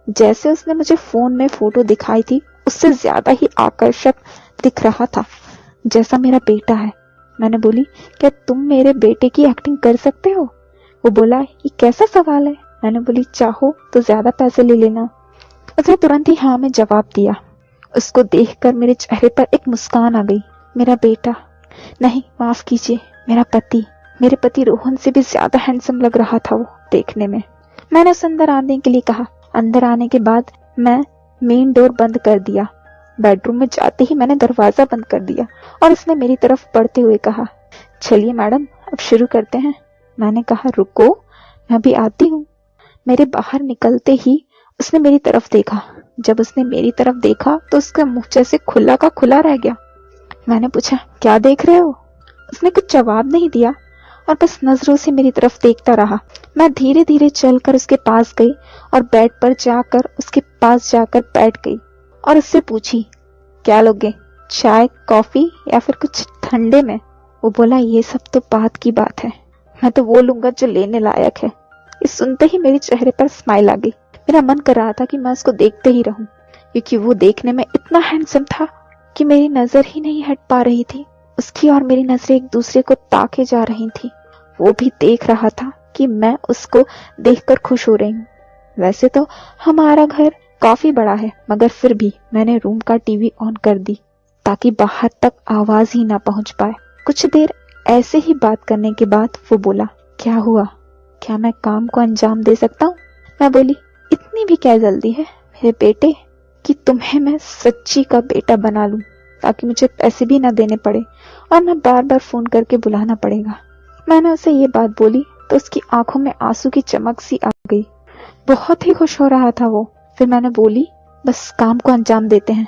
जैसे उसने मुझे फोन में फोटो दिखाई थी उससे ज्यादा ही आकर्षक दिख रहा था, जैसा मेरा बेटा है। मैंने बोली, क्या तुम मेरे बेटे की एक्टिंग कर सकते हो? वो बोला, ये कैसा सवाल है? मैंने बोली, चाहो तो ज्यादा पैसे ले लेना। उसने तुरंत ही हाँ में जवाब दिया। उसको देखकर मेरे चेहरे पर एक मुस्कान आ गई। मेरा बेटा, नहीं माफ कीजिए, मेरे पति रोहन से भी ज्यादा हैंडसम लग रहा था वो देखने में। मैंने उसे अंदर आने के लिए कहा। अंदर आने के बाद मैं मेन डोर बंद कर दिया। बेडरूम में जाते ही मैंने दरवाजा बंद कर दिया और उसने मेरी तरफ बढ़ते हुए कहा, चलिए मैडम अब शुरू करते हैं। मैंने कहा, रुको, मैं भी आती हूँ। मेरे बाहर निकलते ही उसने मेरी तरफ देखा। जब उसने मेरी तरफ देखा तो उसका मुंह जैसे खुला का खुला रह गया। मैंने पूछा, क्या देख रहे हो? उसने कुछ जवाब नहीं दिया और बस नजरों से मेरी तरफ देखता रहा। मैं धीरे धीरे चलकर उसके पास गई और बेड पर जाकर उसके पास जाकर बैठ गई और उससे पूछी, क्या लोगे, चाय, कॉफी या फिर कुछ ठंडे में? वो बोला, ये सब तो बात की बात है, मैं तो वो लूंगा जो लेने लायक है। ये सुनते ही मेरे चेहरे पर स्माइल आ गई। मेरा मन कर रहा था कि मैं उसको देखते ही रहूं, क्योंकि वो देखने में इतना हैंडसम था कि मेरी नजर ही नहीं हट पा रही थी। उसकी और मेरी नजरें एक दूसरे को ताके जा रही थी। वो भी देख रहा था कि मैं उसको देखकर खुश हो रही हूँ। वैसे तो हमारा घर काफी बड़ा है, मगर फिर भी मैंने रूम का टीवी ऑन कर दी ताकि बाहर तक आवाज ही ना पहुंच पाए। कुछ देर ऐसे ही बात करने के बाद वो बोला, क्या हुआ, क्या मैं काम को अंजाम दे सकता हूँ? मैं बोली, इतनी भी क्या जल्दी है मेरे बेटे कि तुम्हें मैं सच्ची का बेटा बना लूं, ताकि मुझे पैसे भी ना देने पड़े और ना बार बार फोन करके बुलाना पड़ेगा। मैंने उसे ये बात बोली तो उसकी आंखों में आंसू की चमक सी आ गई। बहुत ही खुश हो रहा था वो। फिर मैंने बोली, बस काम को अंजाम देते हैं।